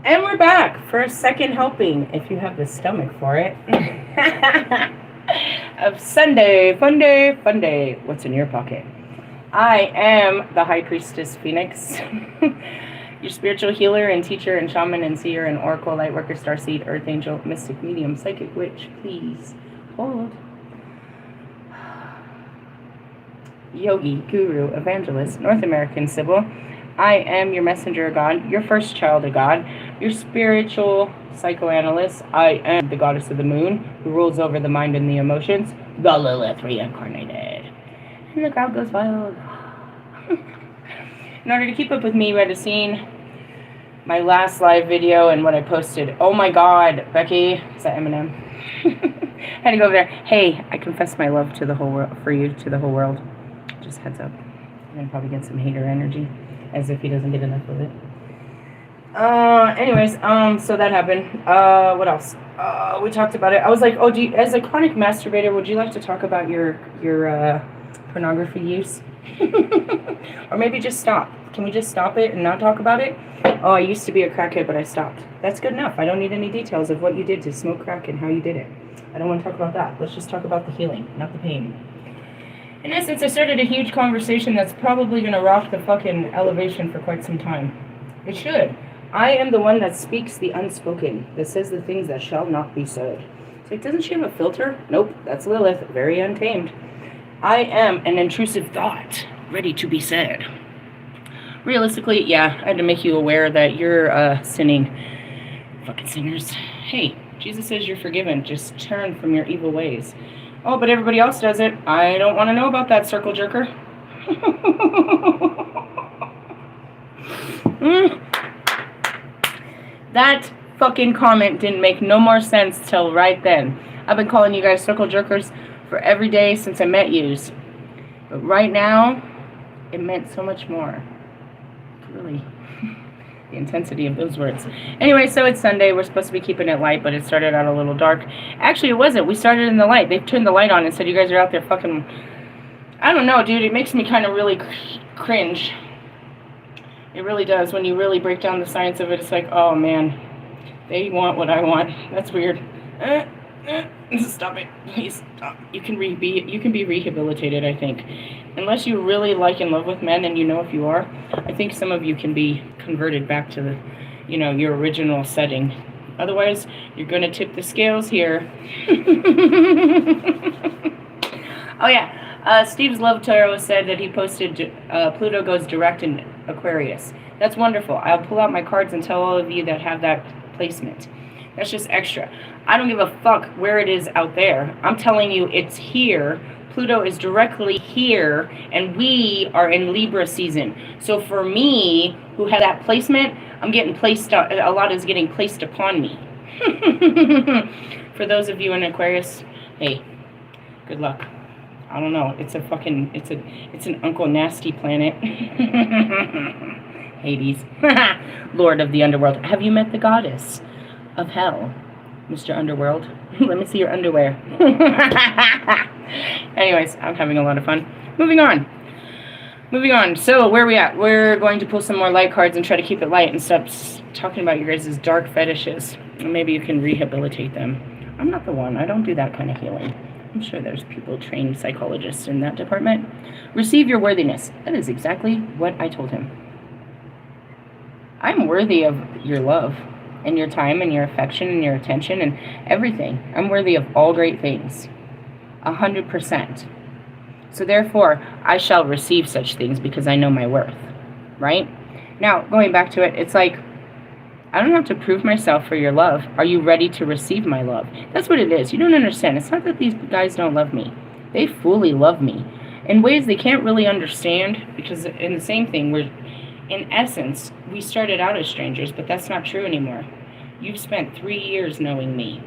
And we're back for a second helping, if you have the stomach for it, of Sunday, fun day, fun day. What's in your pocket? I am the High Priestess Phoenix, your spiritual healer and teacher and shaman and seer and oracle, lightworker, starseed, earth angel, mystic, medium, psychic, witch. Please hold. Yogi, guru, evangelist, North American Sybil. I am your messenger of God, your first child of God, your spiritual psychoanalyst. I am the goddess of the moon, who rules over the mind and the emotions, the Lilith reincarnated. And the crowd goes wild. In order to keep up with me, you had to seen my last live video and what I posted. Oh my God, Becky, is that Eminem? I had to go over there. Hey, I confess my love to the whole world, for you, to the whole world. Just heads up. I'm gonna probably get some hater energy, as if he doesn't get enough of it. Anyways, so that happened. What else? We talked about it. I was like, oh, as a chronic masturbator, would you like to talk about your pornography use? Or maybe just stop. Can we just stop it and not talk about it? Oh, I used to be a crackhead, but I stopped. That's good enough. I don't need any details of what you did to smoke crack and how you did it. I don't want to talk about that. Let's just talk about the healing, not the pain. In essence, I started a huge conversation that's probably going to rock the fucking elevation for quite some time. It should. I am the one that speaks the unspoken, that says the things that shall not be said. It's like, doesn't she have a filter? Nope, that's Lilith, very untamed. I am an intrusive thought, ready to be said. Realistically, yeah, I had to make you aware that you're sinning. Fucking sinners. Hey, Jesus says you're forgiven. Just turn from your evil ways. Oh, but everybody else does it. I don't want to know about that circle jerker. That fucking comment didn't make no more sense till right then. I've been calling you guys circle jerkers for every day since I met yous. But right now, it meant so much more. Really, the intensity of those words. Anyway, so it's Sunday. We're supposed to be keeping it light, but it started out a little dark. Actually, it wasn't. We started in the light. They turned the light on and said, you guys are out there fucking... I don't know, dude. It makes me kind of really cringe. It really does. When you really break down the science of it, it's like, oh, man. They want what I want. That's weird. Stop it. Please stop. You can be rehabilitated, I think. Unless you really like and love with men, and you know if you are, I think some of you can be converted back to the, your original setting. Otherwise, you're going to tip the scales here. Oh, yeah. Steve's Love Tarot said that he posted Pluto goes direct in Aquarius. That's wonderful. I'll pull out my cards and tell all of you that have that placement. That's just extra. I don't give a fuck where it is out there. I'm telling you it's here. Pluto is directly here, and we are in Libra season. So for me, who had that placement, I'm getting placed, a lot is getting placed upon me. For those of you in Aquarius, hey, good luck. I don't know. It's an Uncle Nasty planet. Hades. Lord of the underworld. Have you met the goddess of hell, Mr. Underworld? Let me see your underwear. Anyways, I'm having a lot of fun. Moving on. So, where are we at? We're going to pull some more light cards and try to keep it light and stop talking about your guys' dark fetishes. Maybe you can rehabilitate them. I'm not the one. I don't do that kind of healing. I'm sure there's people, trained psychologists in that department. Receive your worthiness. That is exactly what I told him. I'm worthy of your love and your time and your affection and your attention and everything. I'm worthy of all great things. 100%. So therefore, I shall receive such things because I know my worth. Right? Now, going back to it, it's like, I don't have to prove myself for your love. Are you ready to receive my love? That's what it is. You don't understand. It's not that these guys don't love me. They fully love me in ways they can't really understand, because in the same thing, in essence, we started out as strangers, but that's not true anymore. You've spent 3 years knowing me,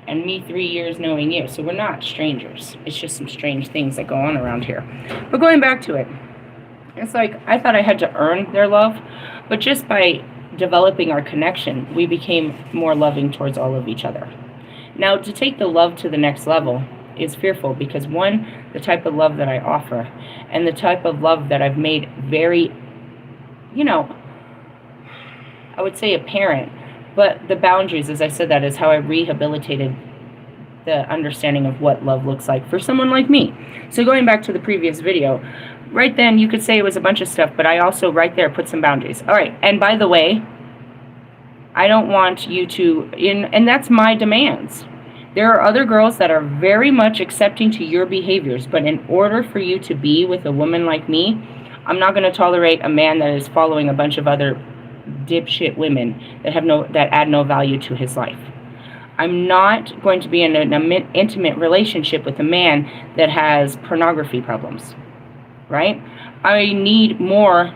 and me 3 years knowing you. So we're not strangers. It's just some strange things that go on around here. But going back to it, it's like I thought I had to earn their love, but just by developing our connection, we became more loving towards all of each other. Now, to take the love to the next level is fearful because, one, the type of love that I offer and the type of love that I've made very, I would say a parent, but the boundaries, as I said, that is how I rehabilitated the understanding of what love looks like for someone like me. So going back to the previous video, right then you could say it was a bunch of stuff, but I also right there put some boundaries. All right, and by the way, I don't want you to, and that's my demands. There are other girls that are very much accepting to your behaviors, but in order for you to be with a woman like me, I'm not going to tolerate a man that is following a bunch of other dipshit women that add no value to his life. I'm not going to be in an intimate relationship with a man that has pornography problems, right? I need more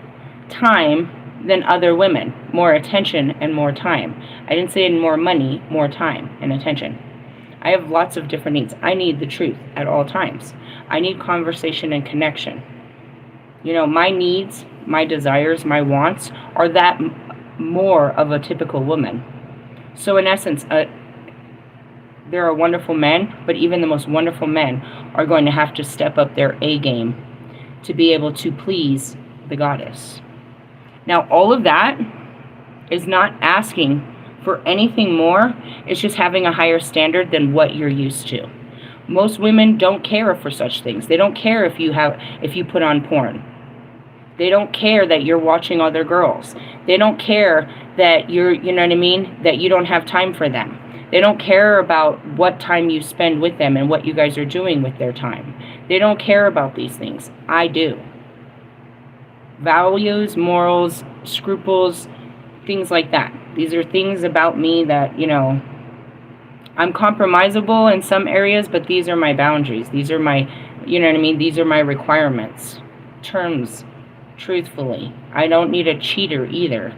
time than other women, more attention and more time. I didn't say more money, more time and attention. I have lots of different needs. I need the truth at all times. I need conversation and connection. My needs, my desires, my wants are that more of a typical woman. So in essence, there are wonderful men, but even the most wonderful men are going to have to step up their A game to be able to please the goddess. Now, all of that is not asking for anything more. It's just having a higher standard than what you're used to. Most women don't care for such things. They don't care if you put on porn. They don't care that you're watching other girls. They don't care that that you don't have time for them. They don't care about what time you spend with them and what you guys are doing with their time. They don't care about these things. I do. Values, morals, scruples, things like that. These are things about me that, I'm compromisable in some areas, but these are my boundaries. These are my, these are my requirements. Terms, truthfully. I don't need a cheater either.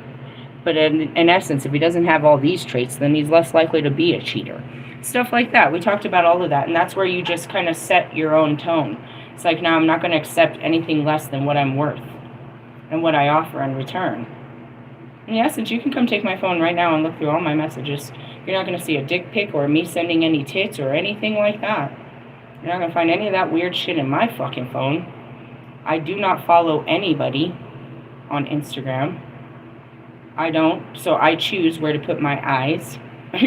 But in essence, if he doesn't have all these traits, then he's less likely to be a cheater. Stuff like that. We talked about all of that, and that's where you just kind of set your own tone. It's like, now I'm not going to accept anything less than what I'm worth and what I offer in return. In essence, you can come take my phone right now and look through all my messages. You're not going to see a dick pic or me sending any tits or anything like that. You're not going to find any of that weird shit in my fucking phone. I do not follow anybody on Instagram. I don't, so I choose where to put my eyes,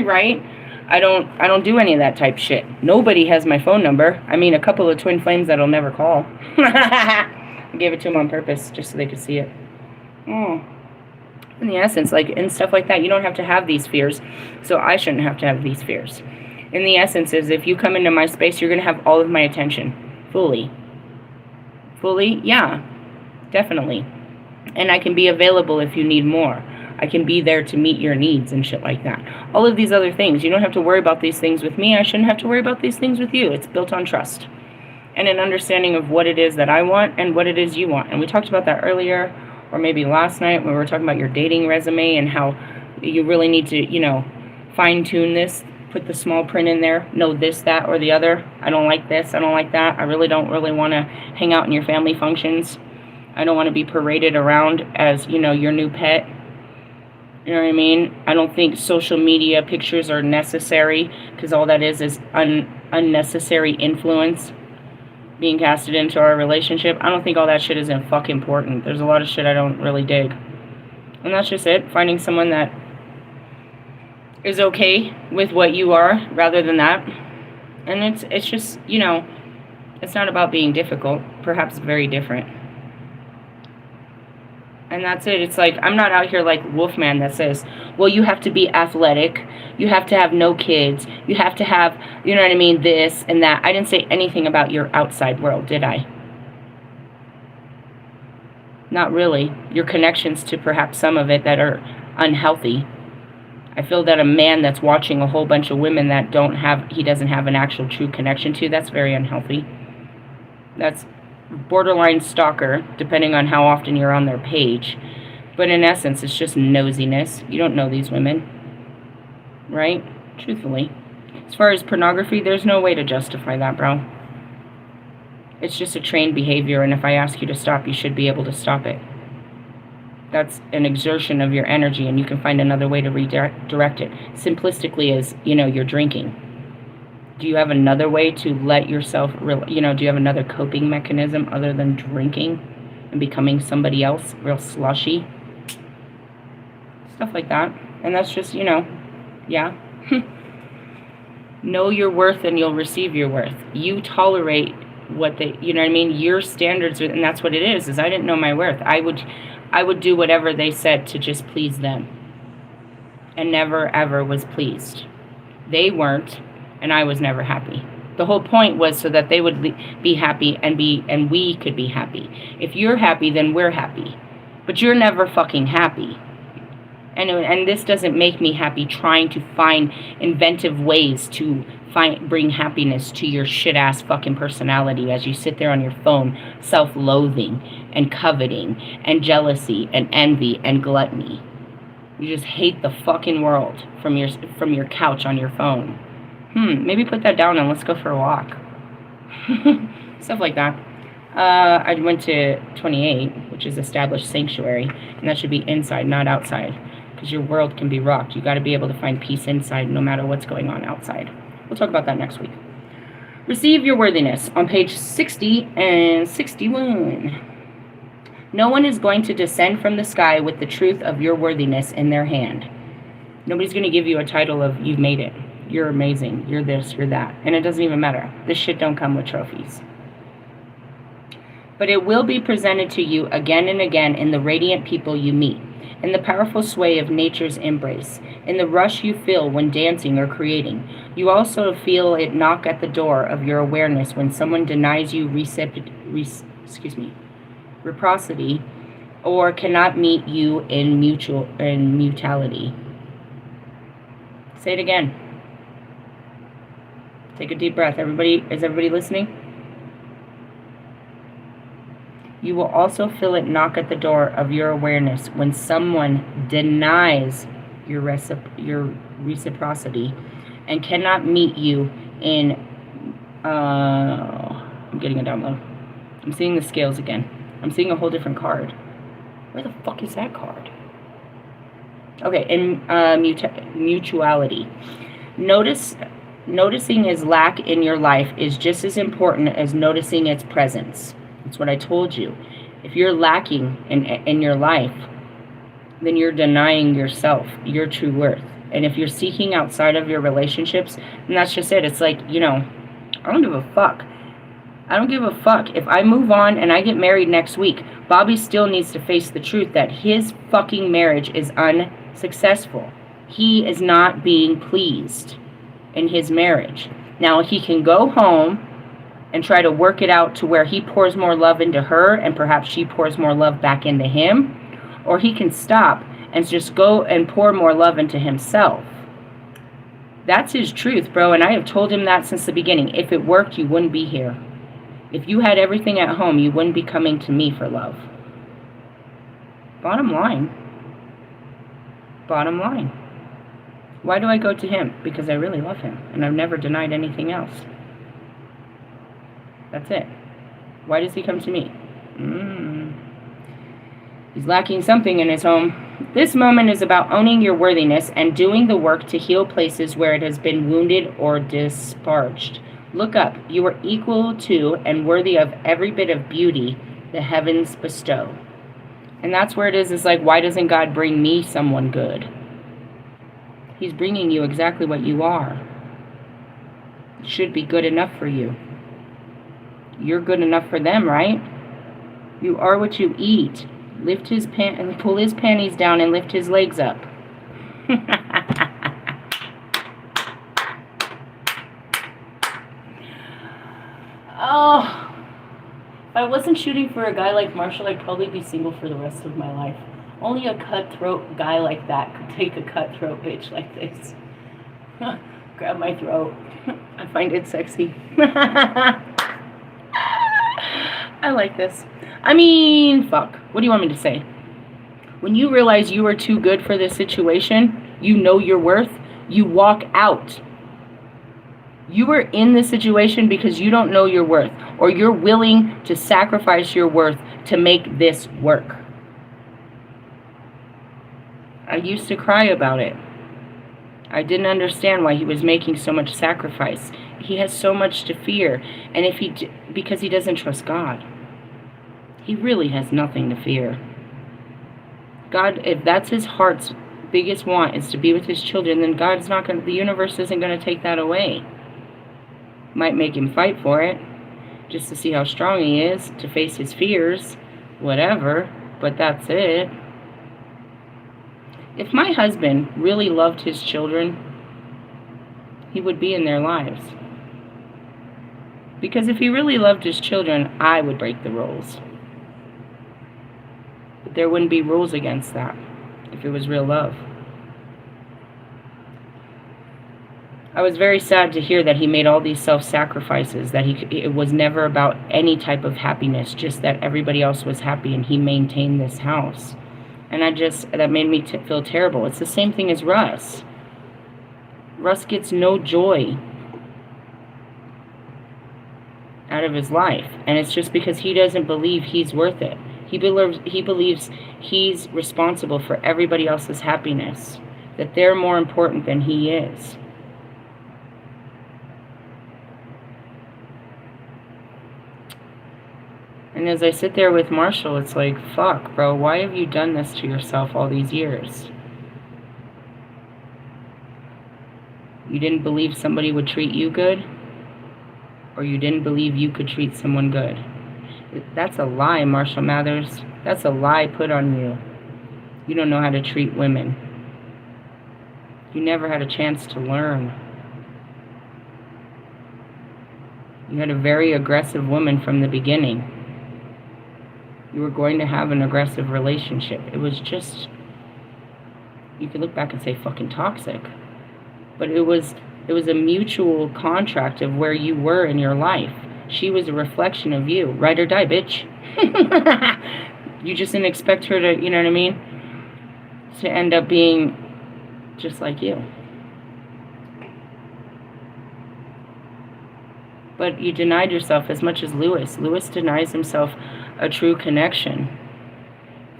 right? I don't do any of that type shit. Nobody has my phone number. I mean, a couple of twin flames that'll never call. I gave it to them on purpose just so they could see it. In the essence, and stuff like that, you don't have to have these fears, so I shouldn't have to have these fears. In the essence is, if you come into my space, you're going to have all of my attention, fully. Fully? Yeah, definitely. And I can be available if you need more. I can be there to meet your needs and shit like that. All of these other things. You don't have to worry about these things with me. I shouldn't have to worry about these things with you. It's built on trust and an understanding of what it is that I want and what it is you want. And we talked about that earlier, or maybe last night when we were talking about your dating resume and how you really need to, fine-tune this, put the small print in there, know this, that, or the other. I don't like this. I don't like that. I really don't want to hang out in your family functions. I don't want to be paraded around as, your new pet. You know what I mean? I don't think social media pictures are necessary, because all that is unnecessary influence being casted into our relationship. I don't think all that shit is fucking important. There's a lot of shit I don't really dig. And that's just it. Finding someone that is okay with what you are rather than that. And it's just, it's not about being difficult. Perhaps very different. And that's it. It's like, I'm not out here like Wolfman that says, well, you have to be athletic. You have to have no kids. You have to have, this and that. I didn't say anything about your outside world, did I? Not really. Your connections to perhaps some of it that are unhealthy. I feel that a man that's watching a whole bunch of women that he doesn't have an actual true connection to, that's very unhealthy. That's borderline stalker, depending on how often you're on their page. But in essence, it's just nosiness. You don't know these women, right? Truthfully. As far as pornography, there's no way to justify that, bro. It's just a trained behavior, and if I ask you to stop, you should be able to stop it. That's an exertion of your energy, and you can find another way to redirect it. Simplistically is, you're drinking. Do you have another way to let yourself, do you have another coping mechanism other than drinking and becoming somebody else, real slushy? Stuff like that. And that's just, yeah. Know your worth and you'll receive your worth. You tolerate what they, you know what I mean? Your standards, and that's what it is I didn't know my worth. I would do whatever they said to just please them. And never, ever was pleased. They weren't, and I was never happy. The whole point was so that they would be happy and we could be happy. If you're happy, then we're happy. But you're never fucking happy. And this doesn't make me happy trying to find inventive ways to bring happiness to your shit-ass fucking personality as you sit there on your phone self-loathing and coveting and jealousy and envy and gluttony. You just hate the fucking world from your couch on your phone. Maybe put that down and let's go for a walk. Stuff like that. I went to 28, which is established sanctuary, and that should be inside, not outside. Because your world can be rocked. You got to be able to find peace inside no matter what's going on outside. We'll talk about that next week. Receive your worthiness on page 60 and 61. No one is going to descend from the sky with the truth of your worthiness in their hand. Nobody's going to give you a title of you've made it. You're amazing. You're this, you're that. And it doesn't even matter. This shit don't come with trophies. But it will be presented to you again and again in the radiant people you meet, in the powerful sway of nature's embrace, in the rush you feel when dancing or creating. You also feel it knock at the door of your awareness when someone denies you reciprocity or cannot meet you in mutuality. Say it again. Take a deep breath. Is everybody listening? You will also feel it knock at the door of your awareness when someone denies your reciprocity and cannot meet you in, I'm getting a download. I'm seeing the scales again. I'm seeing a whole different card. Where the fuck is that card? Okay, in mutuality. Noticing his lack in your life is just as important as noticing its presence. That's what I told you. If you're lacking in your life, then you're denying yourself your true worth. And if you're seeking outside of your relationships, then that's just it. It's like, I don't give a fuck. I don't give a fuck. If I move on and I get married next week, Bobby still needs to face the truth that his fucking marriage is unsuccessful. He is not being pleased in his marriage. Now, he can go home and try to work it out to where he pours more love into her and perhaps she pours more love back into him. Or he can stop and just go and pour more love into himself. That's his truth, bro, and I have told him that since the beginning. If it worked, you wouldn't be here. If you had everything at home, you wouldn't be coming to me for love. Bottom line. Bottom line. Why do I go to him? Because I really love him, and I've never denied anything else. That's it. Why does he come to me? He's lacking something in his home. This moment is about owning your worthiness and doing the work to heal places where it has been wounded or disparaged. Look up. You are equal to and worthy of every bit of beauty the heavens bestow. And that's where it is. It's like, why doesn't God bring me someone good? He's bringing you exactly what you are. It should be good enough for you. You're good enough for them, right? You are what you eat. Lift his pull his panties down and lift his legs up. Oh, if I wasn't shooting for a guy like Marshall, I'd probably be single for the rest of my life. Only a cutthroat guy like that could take a cutthroat bitch like this. Grab my throat. I find it sexy. I like this. I mean, fuck. What do you want me to say? When you realize you are too good for this situation, you know your worth, you walk out. You are in this situation because you don't know your worth, or you're willing to sacrifice your worth to make this work. I used to cry about it. I didn't understand why he was making so much sacrifice. He has so much to fear, and because he doesn't trust God. He really has nothing to fear. God, if that's his heart's biggest want is to be with his children, then God's not going to, the universe isn't going to take that away. Might make him fight for it, just to see how strong he is, to face his fears, whatever, but that's it. If my husband really loved his children, he would be in their lives. Because if he really loved his children, I would break the rules. But there wouldn't be rules against that if it was real love. I was very sad to hear that he made all these self-sacrifices, that it was never about any type of happiness, just that everybody else was happy and he maintained this house. And that made me feel terrible. It's the same thing as Russ. Russ gets no joy out of his life, and it's just because he doesn't believe he's worth it. He believes he's responsible for everybody else's happiness, that they're more important than he is. And as I sit there with Marshall, it's like, fuck, bro, why have you done this to yourself all these years? You didn't believe somebody would treat you good? Or you didn't believe you could treat someone good? That's a lie, Marshall Mathers. That's a lie put on you. You don't know how to treat women. You never had a chance to learn. You had a very aggressive woman from the beginning. You were going to have an aggressive relationship. It was just, you could look back and say fucking toxic. But it was a mutual contract of where you were in your life. She was a reflection of you. Ride or die, bitch. You just didn't expect her to, you know what I mean? To end up being just like you. But you denied yourself as much as Lewis. Lewis denies himself a true connection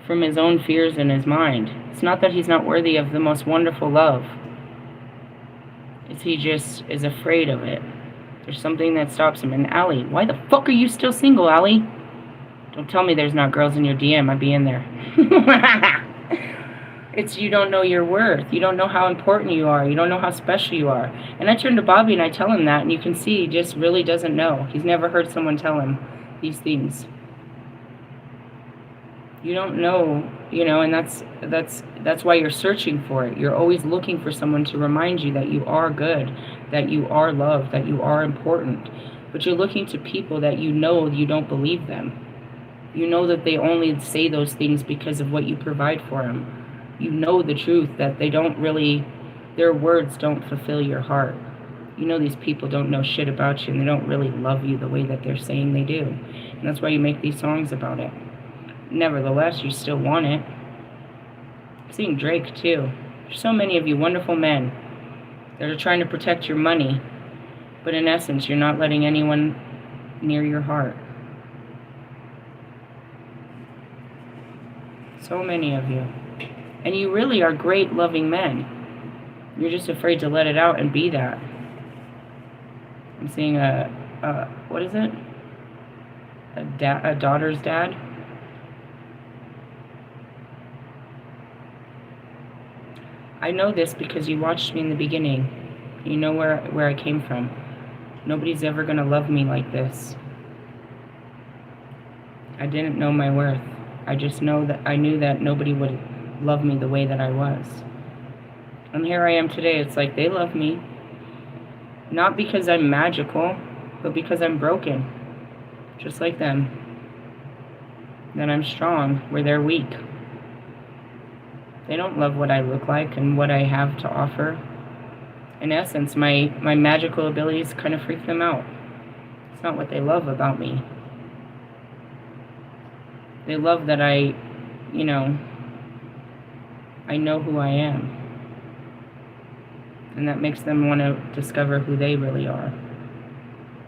from his own fears in his mind. It's not that he's not worthy of the most wonderful love. It's he just is afraid of it. There's something that stops him. And Allie, why the fuck are you still single, Allie? Don't tell me there's not girls in your DM. I'd be in there. It's you don't know your worth. You don't know how important you are. You don't know how special you are. And I turn to Bobby and I tell him that, and you can see he just really doesn't know. He's never heard someone tell him these things. You don't know, you know, and that's why you're searching for it. You're always looking for someone to remind you that you are good, that you are loved, that you are important. But you're looking to people that you know you don't believe them. You know that they only say those things because of what you provide for them. You know the truth, that they don't really, their words don't fulfill your heart. You know these people don't know shit about you, and they don't really love you the way that they're saying they do. And that's why you make these songs about it. Nevertheless, you still want it. I'm seeing Drake, too. There's so many of you wonderful men that are trying to protect your money, but in essence, you're not letting anyone near your heart. So many of you. And you really are great, loving men. You're just afraid to let it out and be that. I'm seeing what is it? A daughter's dad? I know this because you watched me in the beginning. You know where I came from. Nobody's ever going to love me like this. I didn't know my worth. I just I knew that nobody would love me the way that I was. And here I am today. It's like they love me. Not because I'm magical, but because I'm broken. Just like them. That I'm strong where they're weak. They don't love what I look like and what I have to offer. In essence, my magical abilities kind of freak them out. It's not what they love about me. They love that I know who I am. And that makes them want to discover who they really are.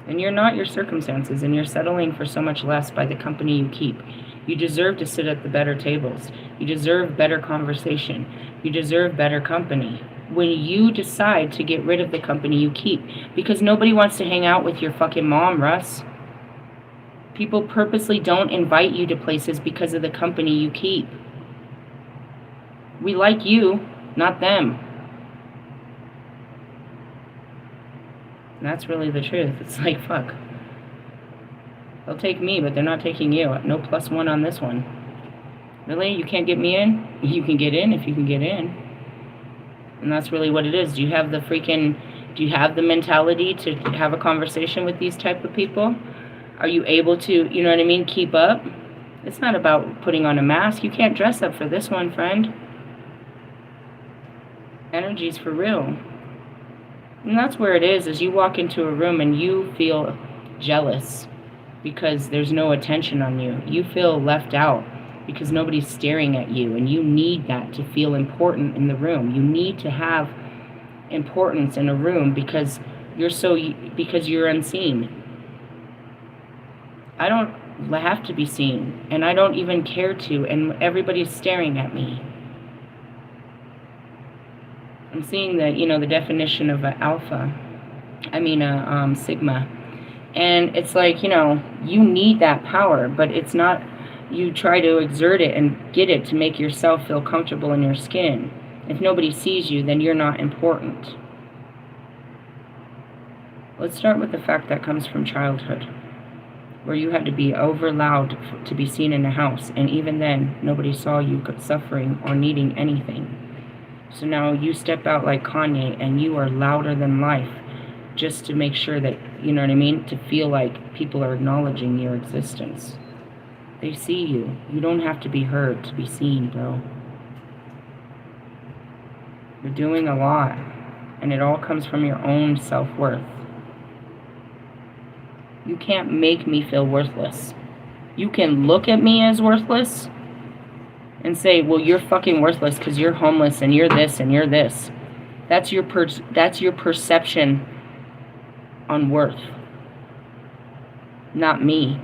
And you're not your circumstances, and you're settling for so much less by the company you keep. You deserve to sit at the better tables. You deserve better conversation. You deserve better company. When you decide to get rid of the company you keep, because nobody wants to hang out with your fucking mom, Russ. People purposely don't invite you to places because of the company you keep. We like you. not them. And that's really the truth. It's like, fuck. They'll take me, but they're not taking you. No +1 on this one. Really? You can't get me in? You can get in if you can get in. And that's really what it is. Do you have the mentality to have a conversation with these type of people? Are you able to, you know what I mean, keep up? It's not about putting on a mask. You can't dress up for this one, friend. Energy's for real. And that's where it is you walk into a room and you feel jealous because there's no attention on you. You feel left out because nobody's staring at you, and you need that to feel important in the room. You need to have importance in a room because you're unseen. I don't have to be seen, and I don't even care to, and everybody's staring at me. I'm seeing the definition of sigma. And it's like, you need that power, but it's not, you try to exert it and get it to make yourself feel comfortable in your skin. If nobody sees you, then you're not important. Let's start with the fact that comes from childhood, where you had to be over loud to be seen in a house, and even then, nobody saw you suffering or needing anything. So now you step out like Kanye and you are louder than life just to make sure that, you know what I mean, to feel like people are acknowledging your existence. They see you. You don't have to be heard to be seen, bro. You're doing a lot, and it all comes from your own self-worth. You can't make me feel worthless. You can look at me as worthless and say, well, you're fucking worthless because you're homeless and you're this and you're this. That's your perception on worth, not me.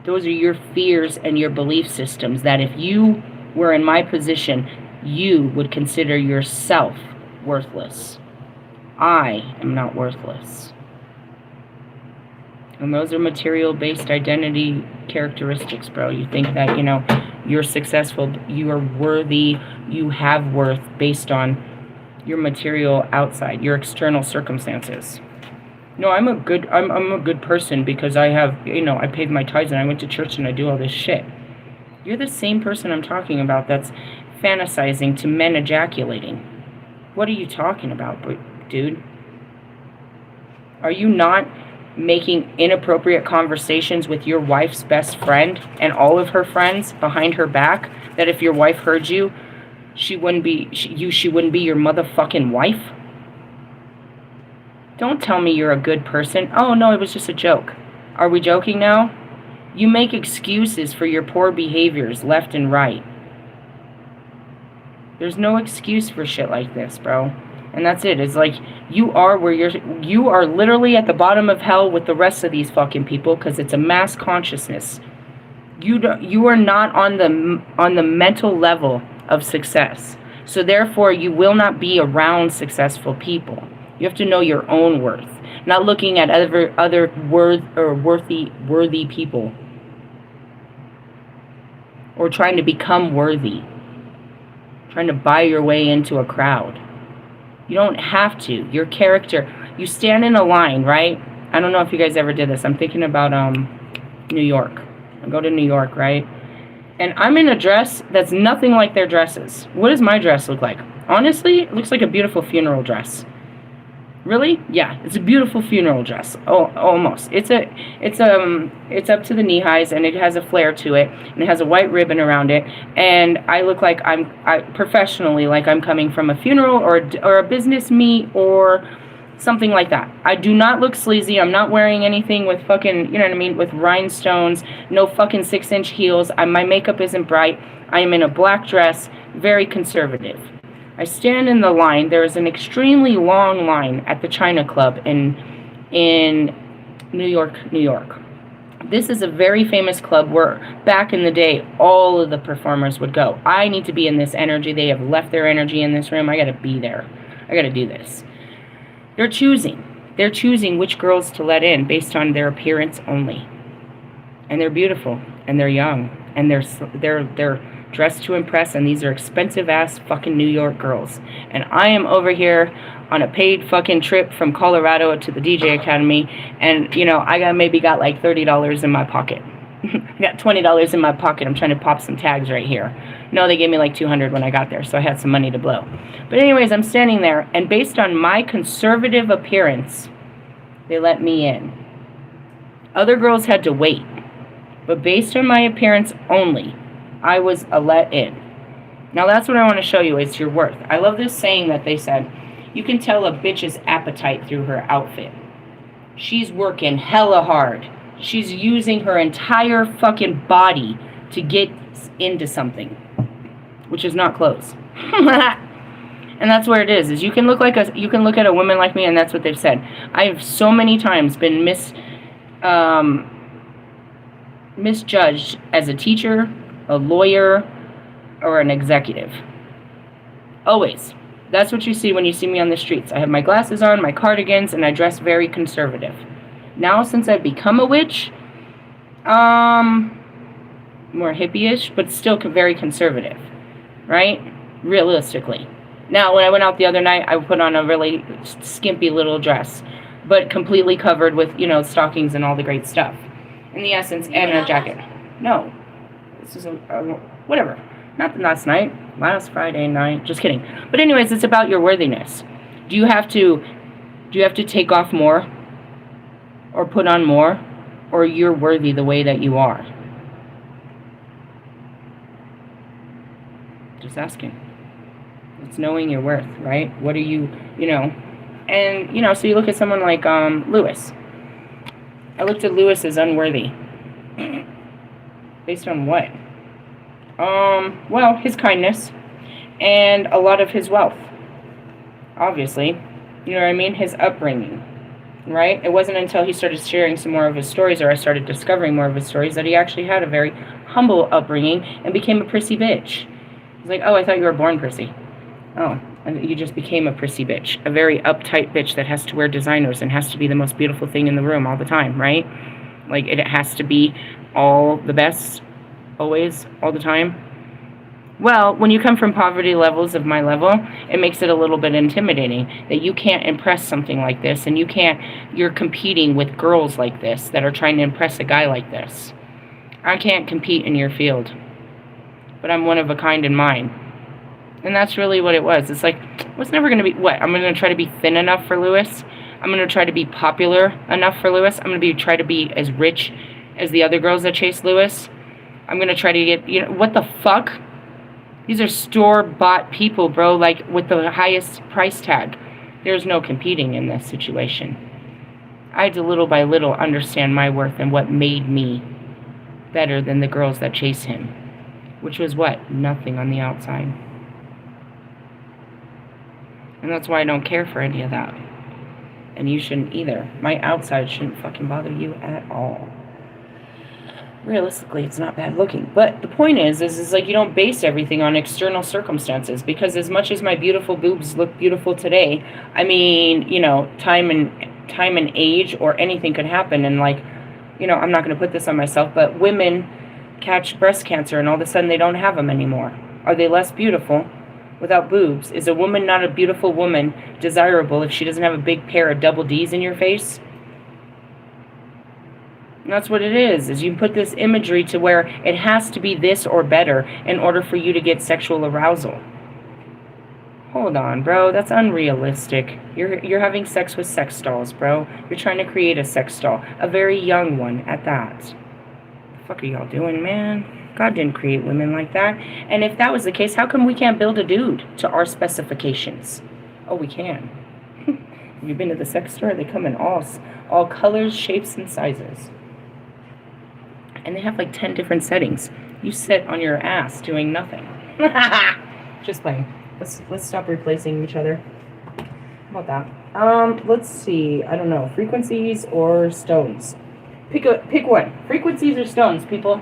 Those are your fears and your belief systems that if you were in my position, you would consider yourself worthless. I am not worthless. And those are material-based identity characteristics, bro. You think that, you're successful, you are worthy, you have worth based on your material outside, your external circumstances. No, I'm a good person because I have, I paid my tithes and I went to church and I do all this shit. You're the same person I'm talking about that's fantasizing to men ejaculating. What are you talking about, dude? Are you not making inappropriate conversations with your wife's best friend and all of her friends behind her back, that if your wife heard you, she wouldn't be your motherfucking wife? Don't tell me you're a good person. Oh no, it was just a joke. Are we joking now? You make excuses for your poor behaviors left and right. There's no excuse for shit like this, bro. And that's it. It's like you are literally at the bottom of hell with the rest of these fucking people because it's a mass consciousness. You are not on the mental level of success. So therefore you will not be around successful people. You have to know your own worth, not looking at other worthy people or trying to become worthy, trying to buy your way into a crowd. You don't have to. Your character, you stand in a line, right? I don't know if you guys ever did this. I'm thinking about New York. I go to New York, right? And I'm in a dress that's nothing like their dresses. What does my dress look like? Honestly, it looks like a beautiful funeral dress. Really? Yeah, it's a beautiful funeral dress. Oh, almost. It's up to the knee highs, and it has a flare to it, and it has a white ribbon around it, and I look like professionally, like I'm coming from a funeral or a business meet or something like that. I do not look sleazy. I'm not wearing anything with fucking, you know what I mean, with rhinestones, no fucking 6-inch heels. My makeup isn't bright. I am in a black dress, very conservative. I stand in the line. There is an extremely long line at the China Club in New York, New York. This is a very famous club where back in the day, all of the performers would go. I need to be in this energy. They have left their energy in this room. I got to be there. I got to do this. They're choosing which girls to let in based on their appearance only. And they're beautiful, and they're young, and they're dressed to impress, and these are expensive-ass fucking New York girls. And I am over here on a paid fucking trip from Colorado to the DJ Academy, and, you know, I maybe got like $30 in my pocket. I got $20 in my pocket. I'm trying to pop some tags right here. No, they gave me like $200 when I got there, so I had some money to blow. But anyways, I'm standing there, and based on my conservative appearance, they let me in. Other girls had to wait, but based on my appearance only, I was a let in. Now that's what I want to show you, is your worth. I love this saying that they said, you can tell a bitch's appetite through her outfit. She's working hella hard. She's using her entire fucking body to get into something, which is not clothes. And that's where it is you can look at a woman like me, and that's what they've said. I've so many times been misjudged as a teacher, a lawyer, or an executive. Always. That's what you see when you see me on the streets. I have my glasses on, my cardigans, and I dress very conservative. Now, since I've become a witch, more hippie-ish, but still very conservative, right? Realistically. Now, when I went out the other night, I put on a really skimpy little dress, but completely covered with, you know, stockings and all the great stuff. In the essence, and a jacket. No. This is whatever. Not last night. Last Friday night. Just kidding. But anyways, it's about your worthiness. Do you have to take off more? Or put on more? Or you're worthy the way that you are? Just asking. It's knowing your worth, right? What are you, you know? And, you know, so you look at someone like Lewis. I looked at Lewis as unworthy. Based on what? Well, his kindness and a lot of his wealth. Obviously. You know what I mean? His upbringing. Right? It wasn't until he started sharing some more of his stories, or I started discovering more of his stories, that he actually had a very humble upbringing and became a prissy bitch. He's like, oh, I thought you were born prissy. Oh, and you just became a prissy bitch. A very uptight bitch that has to wear designers and has to be the most beautiful thing in the room all the time, right? Like, it has to be all the best, always, all the time. Well, when you come from poverty levels of my level, it makes it a little bit intimidating that you can't impress something like this, and you're competing with girls like this that are trying to impress a guy like this. I can't compete in your field, but I'm one of a kind in mine. And that's really what it was. It's like, I was never going to be, what? I'm going to try to be thin enough for Lewis? I'm going to try to be popular enough for Lewis? I'm going to try to be as rich as the other girls that chase Lewis? I'm going to try to get, you know, what the fuck? These are store-bought people, bro, like, with the highest price tag. There's no competing in this situation. I had to little by little understand my worth and what made me better than the girls that chase him. Which was what? Nothing on the outside. And that's why I don't care for any of that. And you shouldn't either. My outside shouldn't fucking bother you at all. Realistically, it's not bad looking. But the point is like, you don't base everything on external circumstances. Because as much as my beautiful boobs look beautiful today, I mean, you know, time and age or anything could happen. And like, you know, I'm not going to put this on myself, but women catch breast cancer and all of a sudden they don't have them anymore. Are they less beautiful without boobs? Is a woman not a beautiful woman desirable if she doesn't have a big pair of double D's in your face? And that's what it is you put this imagery to where it has to be this or better in order for you to get sexual arousal. Hold on, bro. That's unrealistic. You're having sex with sex dolls, bro. You're trying to create a sex doll. A very young one at that. What the fuck are y'all doing, man? God didn't create women like that. And if that was the case, how come we can't build a dude to our specifications? Oh, we can. Have you been to the sex store? They come in all colors, shapes, and sizes. And they have like 10 different settings. You sit on your ass doing nothing. Just playing. Let's stop replacing each other. How about that? Let's see. I don't know. Frequencies or stones? Pick one. Frequencies or stones, people?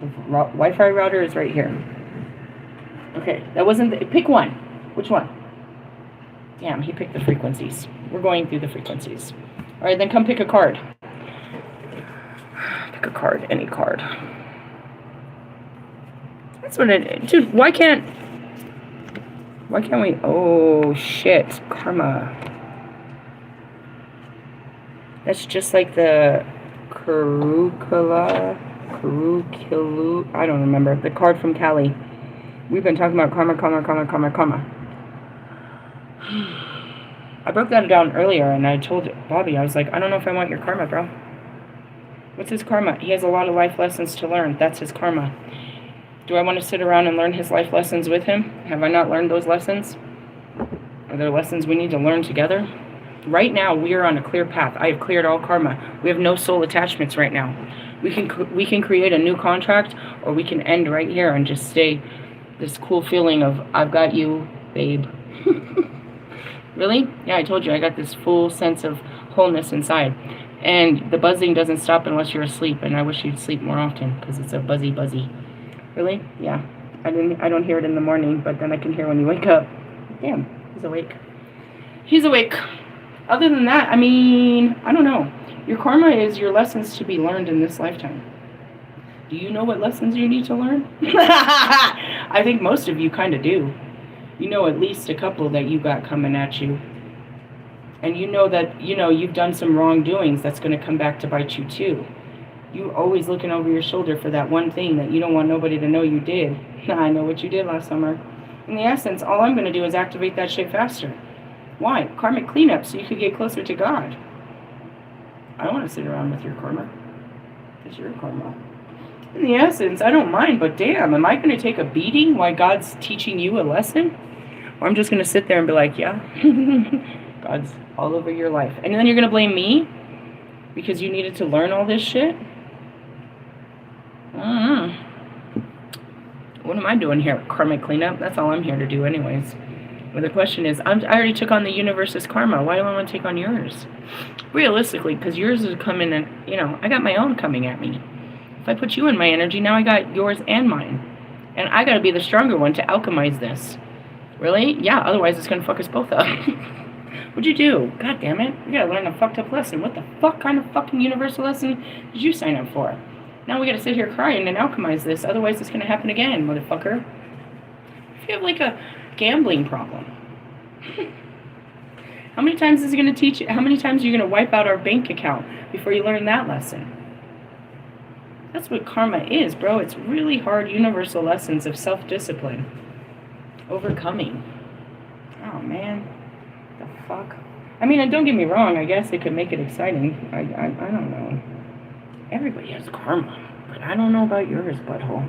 The Wi-Fi router is right here. Okay, that wasn't pick one. Which one? Damn, he picked the frequencies. We're going through the frequencies. All right, then come pick a card. Pick a card, any card. That's what it... Dude, why can't we... Oh, shit. Karma. That's just like the Karukulu... I don't remember. The card from Cali. We've been talking about karma. I broke that down earlier, and I told Bobby, I was like, I don't know if I want your karma, bro. What's his karma? He has a lot of life lessons to learn. That's his karma. Do I want to sit around and learn his life lessons with him? Have I not learned those lessons? Are there lessons we need to learn together? Right now, we are on a clear path. I have cleared all karma. We have no soul attachments right now. We can create a new contract, or we can end right here and just stay this cool feeling of, I've got you, babe. Really? Yeah, I told you, I got this full sense of wholeness inside. And the buzzing doesn't stop unless you're asleep, and I wish you'd sleep more often, because it's a buzzy. Really? Yeah. I don't hear it in the morning, but then I can hear when you wake up. Damn, he's awake. He's awake. Other than that, I mean, I don't know. Your karma is your lessons to be learned in this lifetime. Do you know what lessons you need to learn? I think most of you kind of do. You know at least a couple that you got coming at you. And you know that, you've done some wrongdoings that's going to come back to bite you too. You always looking over your shoulder for that one thing that you don't want nobody to know you did. I know what you did last summer. In the essence, all I'm going to do is activate that shit faster. Why? Karmic cleanup, so you could get closer to God. I don't want to sit around with your karma. It's your karma. In the essence, I don't mind, but damn, am I going to take a beating while God's teaching you a lesson? Or I'm just going to sit there and be like, yeah, God's all over your life. And then you're going to blame me because you needed to learn all this shit? What am I doing here? Karmic cleanup? That's all I'm here to do anyways. But the question is, I already took on the universe's karma. Why do I want to take on yours? Realistically, because yours is coming and, I got my own coming at me. If I put you in my energy, now I got yours and mine. And I got to be the stronger one to alchemize this. Really? Yeah, otherwise it's going to fuck us both up. What'd you do? God damn it. We got to learn a fucked up lesson. What the fuck kind of fucking universal lesson did you sign up for? Now we got to sit here crying and alchemize this. Otherwise it's going to happen again, motherfucker. If you have like a gambling problem. How many times is it going to teach you? How many times are you going to wipe out our bank account before you learn that lesson? That's what karma is, bro. It's really hard universal lessons of self-discipline. Overcoming. Oh, man. The fuck? I mean, and don't get me wrong. I guess it could make it exciting. I don't know. Everybody has karma. But I don't know about yours, butthole.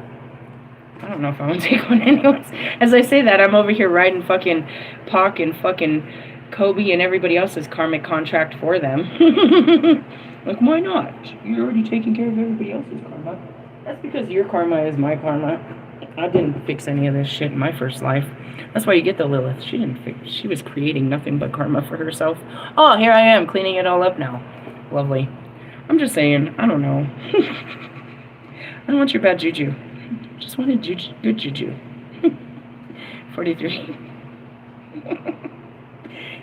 I don't know if I want to take on anyone's. As I say that, I'm over here riding fucking Pac and fucking Kobe and everybody else's karmic contract for them. Like, why not? You're already taking care of everybody else's karma. That's because your karma is my karma. I didn't fix any of this shit in my first life. That's why you get the Lilith. She was creating nothing but karma for herself. Oh, here I am cleaning it all up now. Lovely. I'm just saying, I don't know. I don't want your bad juju. Just wanted good juju. 43.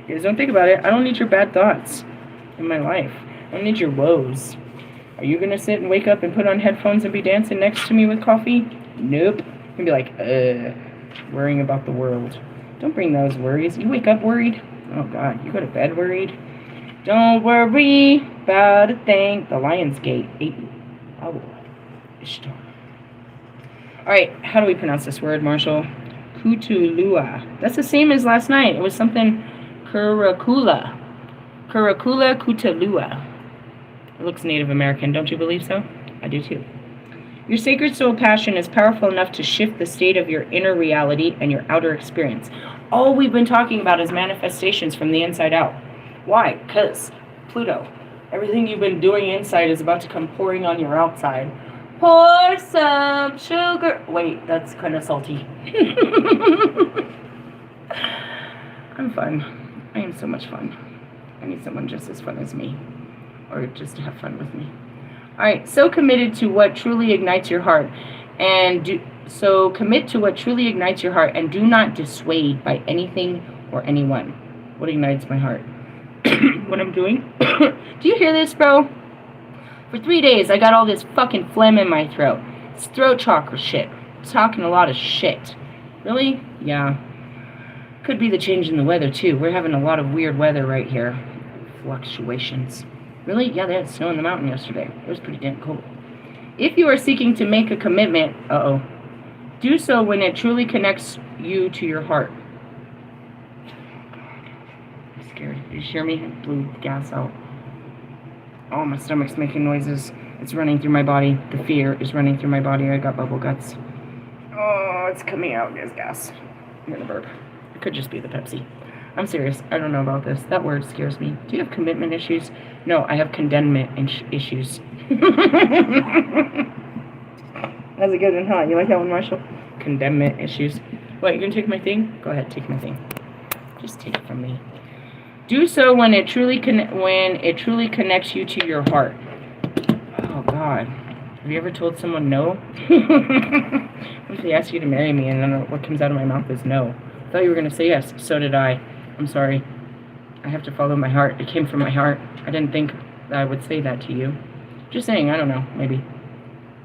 You guys don't think about it. I don't need your bad thoughts in my life. I don't need your woes. Are you going to sit and wake up and put on headphones and be dancing next to me with coffee? Nope. You're going to be like, worrying about the world. Don't bring those worries. You wake up worried? Oh, God. You go to bed worried? Don't worry about a thing. The Lion's Gate ate you. Oh, Ishtar. All right, how do we pronounce this word, Marshall? Kutulua. That's the same as last night. It was something Kurakula. Kurakula Kutulua. It looks Native American, don't you believe so? I do too. Your sacred soul passion is powerful enough to shift the state of your inner reality and your outer experience. All we've been talking about is manifestations from the inside out. Why? Because Pluto. Everything you've been doing inside is about to come pouring on your outside. Pour some sugar. Wait, that's kind of salty. I'm fun. I am so much fun. I need someone just as fun as me. Or just to have fun with me. Alright, so committed to what truly ignites your heart. So commit to what truly ignites your heart and do not dissuade by anything or anyone. What ignites my heart? What I'm doing? Do you hear this, bro? For 3 days, I got all this fucking phlegm in my throat. It's throat chakra shit. talking a lot of shit. Really? Yeah. Could be the change in the weather, too. We're having a lot of weird weather right here. Fluctuations. Really? Yeah, they had snow in the mountain yesterday. It was pretty damn cold. If you are seeking to make a commitment, do so when it truly connects you to your heart. I'm scared. Did you hear me? I blew gas out. Oh, my stomach's making noises. It's running through my body. The fear is running through my body. I got bubble guts. Oh, it's coming out as gas. I'm gonna burp. It could just be the Pepsi. I'm serious. I don't know about this. That word scares me. Do you have commitment issues? No, I have condemnment issues. That's a good one, huh? You like that one, Marshall? Condemnment issues. What, you gonna take my thing? Go ahead, take my thing. Just take it from me. Do so when it truly truly connects you to your heart. Oh God, have you ever told someone no? What if they ask you to marry me and then what comes out of my mouth is no? I thought you were gonna say yes. So did I. I'm sorry. I have to follow my heart. It came from my heart. I didn't think that I would say that to you. Just saying. I don't know. Maybe.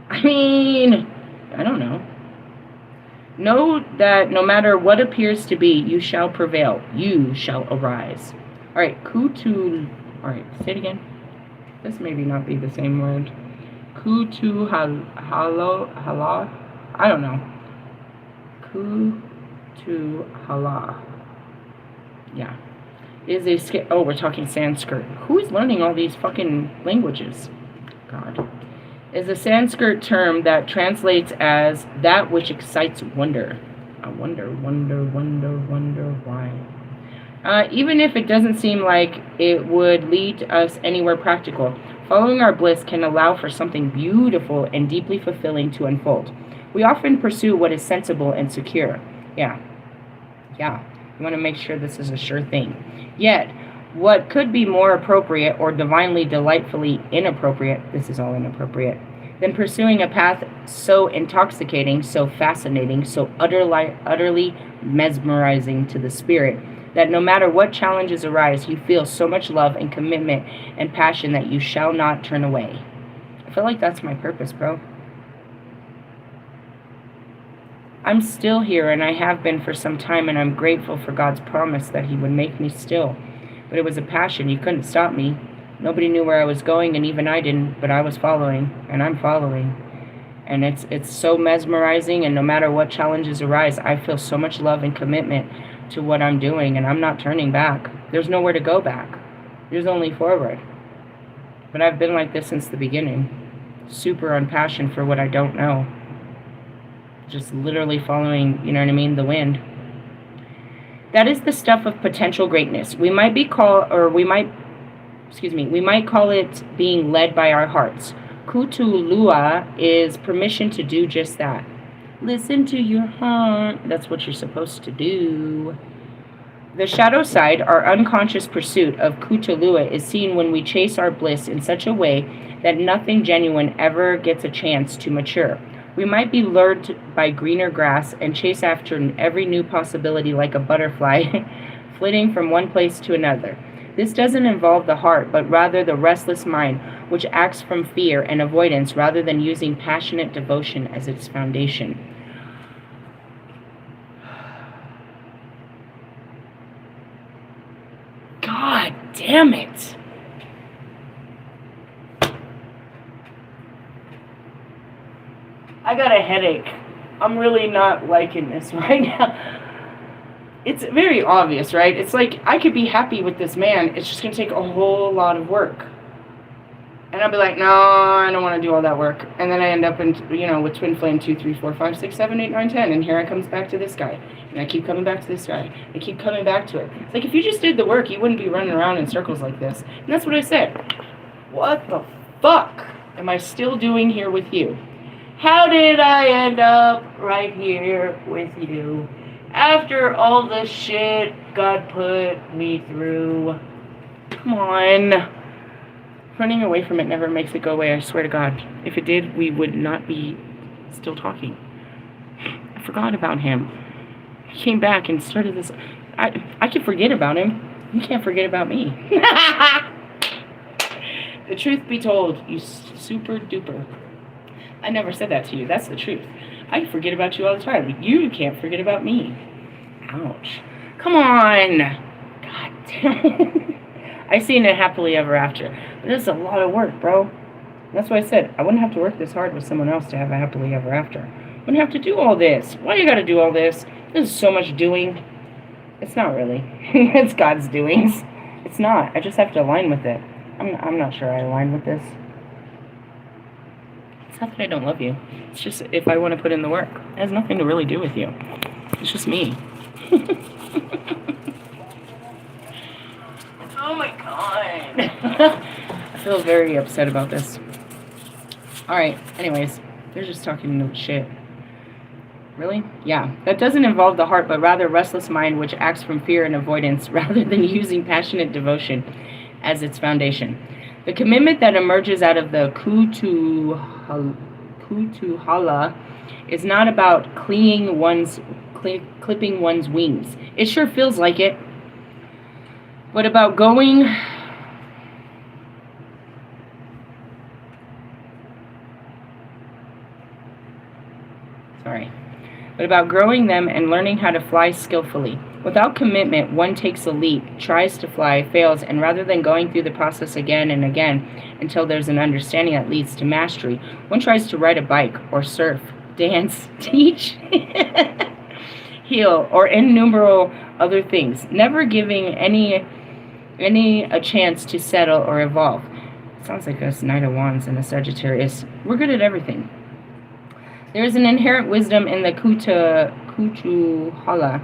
I mean, I don't know. Know that no matter what appears to be, you shall prevail. You shall arise. All right, all right, say it again. This maybe not be the same word. Hala. I don't know. Hala. Yeah. Oh, we're talking Sanskrit. Who is learning all these fucking languages? God. Is a Sanskrit term that translates as that which excites wonder. I wonder why. Even if it doesn't seem like it would lead us anywhere practical, following our bliss can allow for something beautiful and deeply fulfilling to unfold. We often pursue what is sensible and secure. Yeah. You want to make sure this is a sure thing. Yet, what could be more appropriate or divinely delightfully inappropriate, this is all inappropriate, than pursuing a path so intoxicating, so fascinating, so utterly mesmerizing to the spirit, that no matter what challenges arise, you feel so much love and commitment and passion that you shall not turn away. I feel like that's my purpose, bro. I'm still here, and I have been for some time, and I'm grateful for God's promise that He would make me still. But it was a passion. You couldn't stop me. Nobody knew where I was going, and even I didn't, but I was following, and I'm following. And it's so mesmerizing, and no matter what challenges arise, I feel so much love and commitment to what I'm doing, and I'm not turning back. There's nowhere to go back. There's only forward. But I've been like this since the beginning. Super unpassioned for what I don't know. Just literally following, you know what I mean, the wind. That is the stuff of potential greatness. We might call it being led by our hearts. Kutulua is permission to do just that. Listen to your heart. That's what you're supposed to do. The shadow side, our unconscious pursuit of Kutulua, is seen when we chase our bliss in such a way that nothing genuine ever gets a chance to mature. We might be lured by greener grass and chase after every new possibility like a butterfly, flitting from one place to another. This doesn't involve the heart, but rather the restless mind, which acts from fear and avoidance rather than using passionate devotion as its foundation. God damn it! I got a headache. I'm really not liking this right now. It's very obvious, right? It's like, I could be happy with this man. It's just going to take a whole lot of work. And I'll be like, no, I don't want to do all that work. And then I end up with twin flame 2, 3, 4, 5, 6, 7, 8, 9, 10. And here I comes back to this guy. And I keep coming back to this guy. I keep coming back to it. It's like, if you just did the work, you wouldn't be running around in circles like this. And that's what I said. What the fuck am I still doing here with you? How did I end up right here with you? After all the shit God put me through. Come on. Running away from it never makes it go away, I swear to God. If it did, we would not be still talking. I forgot about him. He came back and started this. I can forget about him. You can't forget about me. The truth be told, you super duper. I never said that to you. That's the truth. I forget about you all the time. You can't forget about me. Ouch. Come on. God damn it. I seen it happily ever after. But this is a lot of work, bro. That's why I said I wouldn't have to work this hard with someone else to have a happily ever after. I wouldn't have to do all this. Why you gotta do all this? This is so much doing. It's not really. It's God's doings. It's not. I just have to align with it. I'm not sure I align with this. It's not that I don't love you. It's just if I want to put in the work. It has nothing to really do with you. It's just me. Oh my God. I feel very upset about this. Alright, anyways. They're just talking shit. Really? Yeah. That doesn't involve the heart, but rather restless mind, which acts from fear and avoidance, rather than using passionate devotion as its foundation. The commitment that emerges out of the kutuhala is not about clipping one's wings. It sure feels like it. But about going... But about growing them and learning how to fly skillfully. Without commitment, one takes a leap, tries to fly, fails, and rather than going through the process again and again until there's an understanding that leads to mastery, one tries to ride a bike or surf, dance, teach, heal, or innumerable other things, never giving any a chance to settle or evolve. Sounds like us Knight of Wands and a Sagittarius. We're good at everything. There is an inherent wisdom in the kutuhala.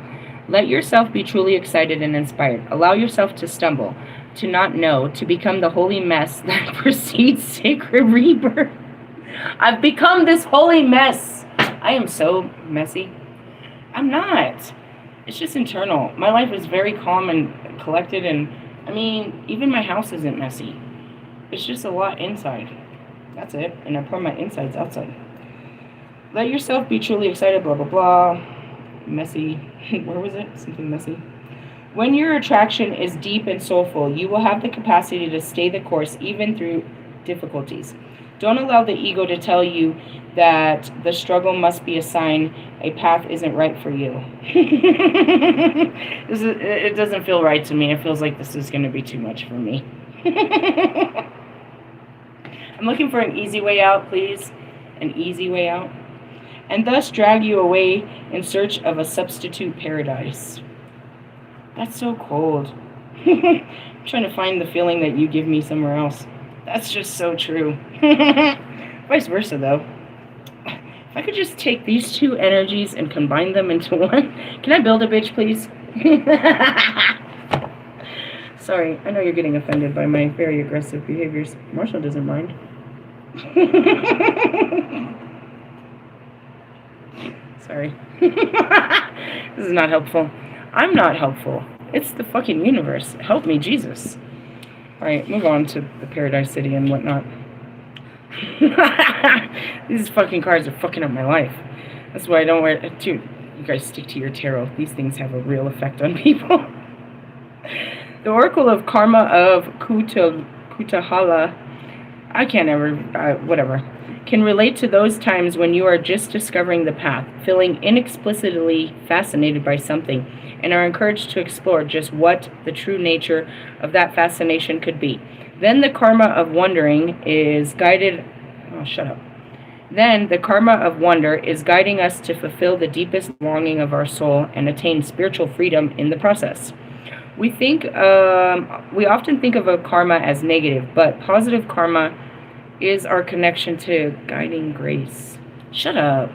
Let yourself be truly excited and inspired. Allow yourself to stumble, to not know, to become the holy mess that precedes sacred rebirth. I've become this holy mess. I am so messy. I'm not. It's just internal. My life is very calm and collected, and I mean, even my house isn't messy. It's just a lot inside. That's it. And I pour my insides outside. Let yourself be truly excited, blah, blah, blah. Messy. Where was it? Something messy. When your attraction is deep and soulful, you will have the capacity to stay the course even through difficulties. Don't allow the ego to tell you that the struggle must be a sign a path isn't right for you. It doesn't feel right to me. It feels like this is going to be too much for me. I'm looking for an easy way out, please. An easy way out. And thus drag you away in search of a substitute paradise. That's so cold. I'm trying to find the feeling that you give me somewhere else. That's just so true. Vice versa, though. If I could just take these two energies and combine them into one. Can I build a bitch, please? Sorry, I know you're getting offended by my very aggressive behaviors. Marshall doesn't mind. Sorry. This is not helpful. I'm not helpful. It's the fucking universe. Help me, Jesus. Alright, move on to the Paradise City and whatnot. These fucking cards are fucking up my life. That's why I don't wear... Dude, you guys stick to your tarot. These things have a real effect on people. The Oracle of Karma of Kutahala... I can't ever... whatever. Can relate to those times when you are just discovering the path, feeling inexplicably fascinated by something, and are encouraged to explore just what the true nature of that fascination could be. Then the karma of wondering is guided... Oh, shut up. Then the karma of wonder is guiding us to fulfill the deepest longing of our soul and attain spiritual freedom in the process. We often think of a karma as negative, but positive karma is our connection to guiding grace. Shut up.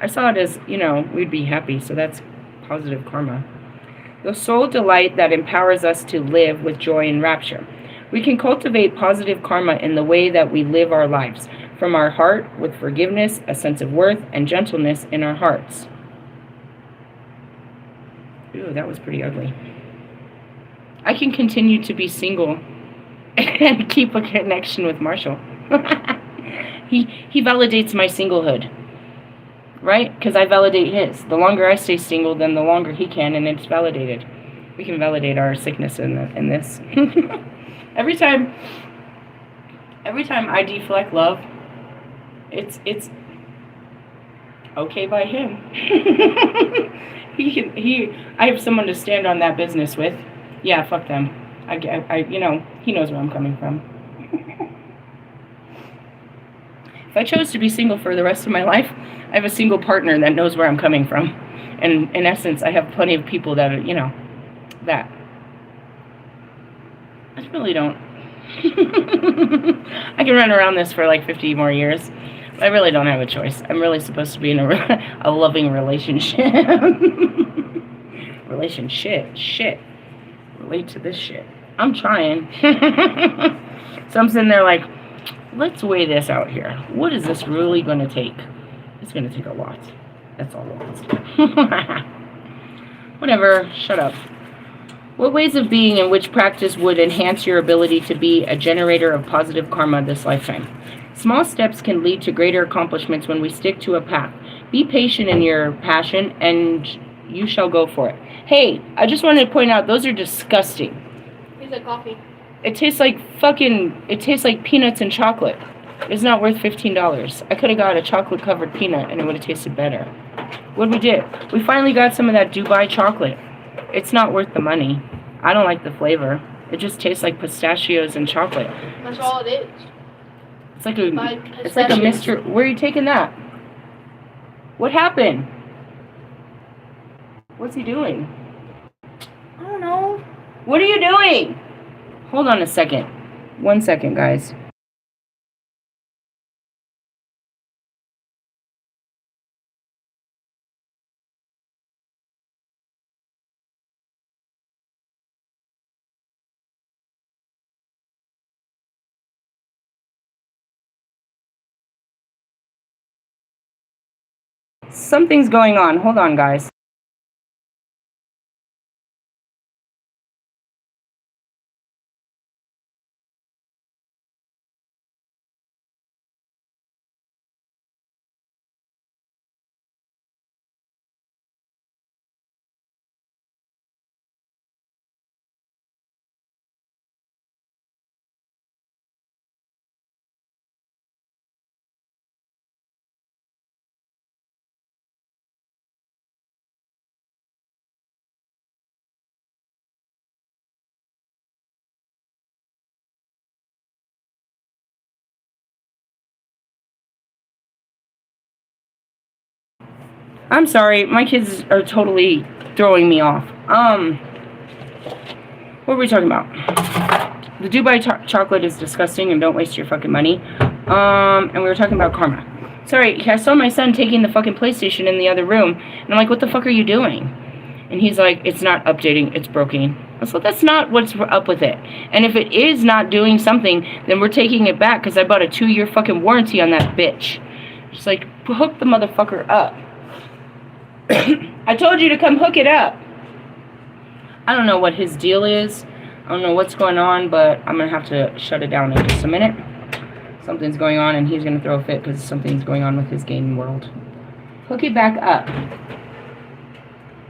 I saw it as, we'd be happy, so that's positive karma. The soul delight that empowers us to live with joy and rapture. We can cultivate positive karma in the way that we live our lives, from our heart with forgiveness, a sense of worth, and gentleness in our hearts. Ooh, that was pretty ugly. I can continue to be single and keep a connection with Marshall. He validates my singlehood, right? Because I validate his. The longer I stay single, then the longer he can, and it's validated. We can validate our sickness in this. Every time I deflect love, it's Okay by him. I have someone to stand on that business with. Yeah, fuck them. You know, he knows where I'm coming from. If I chose to be single for the rest of my life, I have a single partner that knows where I'm coming from. And in essence, I have plenty of people that are, you know, that. I really don't. I can run around this for like 50 more years. I really don't have a choice. I'm really supposed to be in a loving relationship. Shit. Relate to this shit. I'm trying. So I'm sitting there like, let's weigh this out here. What is this really going to take? It's going to take a lot. That's all it wants. Whatever. Shut up. What ways of being and which practice would enhance your ability to be a generator of positive karma this lifetime? Small steps can lead to greater accomplishments when we stick to a path. Be patient in your passion and you shall go for it. Hey, I just wanted to point out, those are disgusting. Tastes like coffee. It tastes like peanuts and chocolate. It's not worth $15. I could have got a chocolate covered peanut and it would have tasted better. What we did? We finally got some of that Dubai chocolate. It's not worth the money. I don't like the flavor. It just tastes like pistachios and chocolate. That's all it is. It's like a mystery. Where are you taking that? What happened? What's he doing? I don't know. What are you doing? Hold on a second. 1 second, guys. Something's going on. Hold on, guys. I'm sorry, my kids are totally throwing me off. What were we talking about? The Dubai chocolate is disgusting and don't waste your fucking money. And we were talking about karma. Sorry, I saw my son taking the fucking PlayStation in the other room, and I'm like, what the fuck are you doing? And he's like, it's not updating, it's broken. I said, that's not what's up with it. And if it is not doing something, then we're taking it back, because I bought a 2-year fucking warranty on that bitch. Just like, hook the motherfucker up. I told you to come hook it up. I don't know what his deal is. I don't know what's going on, but I'm going to have to shut it down in just a minute. Something's going on, and he's going to throw a fit because something's going on with his gaming world. Hook it back up.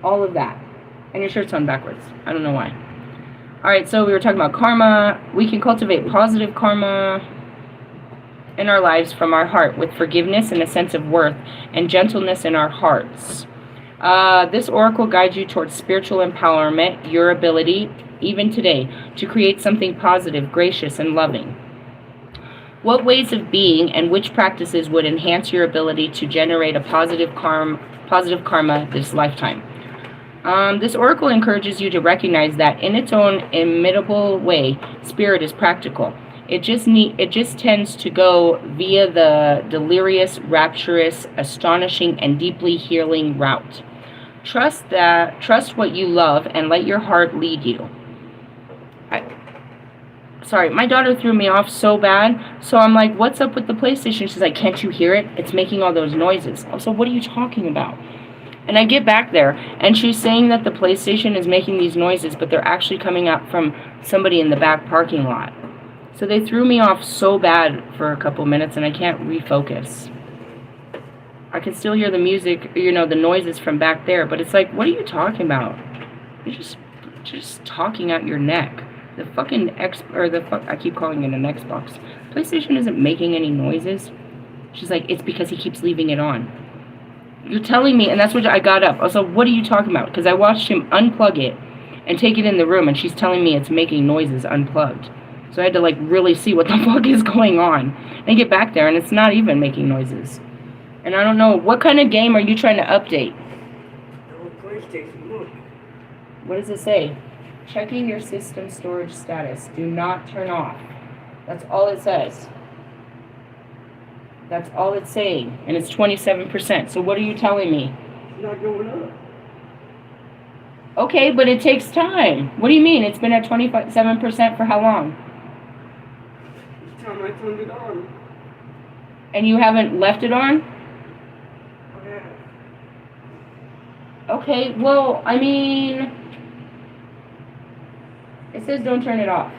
All of that. And your shirt's on backwards. I don't know why. Alright, so we were talking about karma. We can cultivate positive karma in our lives from our heart with forgiveness and a sense of worth and gentleness in our hearts. This oracle guides you towards spiritual empowerment, your ability, even today, to create something positive, gracious, and loving. What ways of being and which practices would enhance your ability to generate a positive karma this lifetime? This oracle encourages you to recognize that in its own imitable way, spirit is practical. It just tends to go via the delirious, rapturous, astonishing, and deeply healing route. Trust what you love and let your heart lead you. Sorry, my daughter threw me off so bad, so I'm like, what's up with the PlayStation? She's like, can't you hear it? It's making all those noises. So what are you talking about? And I get back there, and she's saying that the PlayStation is making these noises, but they're actually coming out from somebody in the back parking lot. So they threw me off so bad for a couple minutes, and I can't refocus. I can still hear the music, the noises from back there, but it's like, what are you talking about? You're just talking out your neck. The fucking I keep calling it an Xbox. PlayStation isn't making any noises. She's like, it's because he keeps leaving it on. You're telling me, and that's what I got up. I was like, what are you talking about? Because I watched him unplug it and take it in the room, and she's telling me it's making noises unplugged. So I had to like really see what the fuck is going on. And get back there, and it's not even making noises. And I don't know, what kind of game are you trying to update? PlayStation, look. What does it say? Checking your system storage status. Do not turn off. That's all it says. That's all it's saying. And it's 27%. So what are you telling me? It's not going up. Okay, but it takes time. What do you mean? It's been at 27% for how long? Each time I turned it on. And you haven't left it on? Oh, yeah. Okay, well, I mean, it says don't turn it off.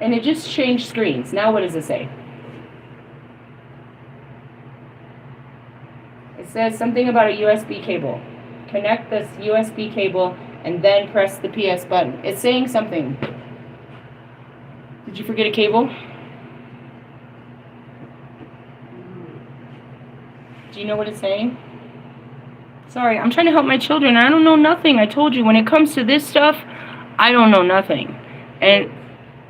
And it just changed screens. Now what does it say? It says something about a USB cable. Connect this USB cable and then press the PS button. It's saying something. Did you forget a cable? Do you know what it's saying? Sorry, I'm trying to help my children. I don't know nothing. I told you, when it comes to this stuff, I don't know nothing. And,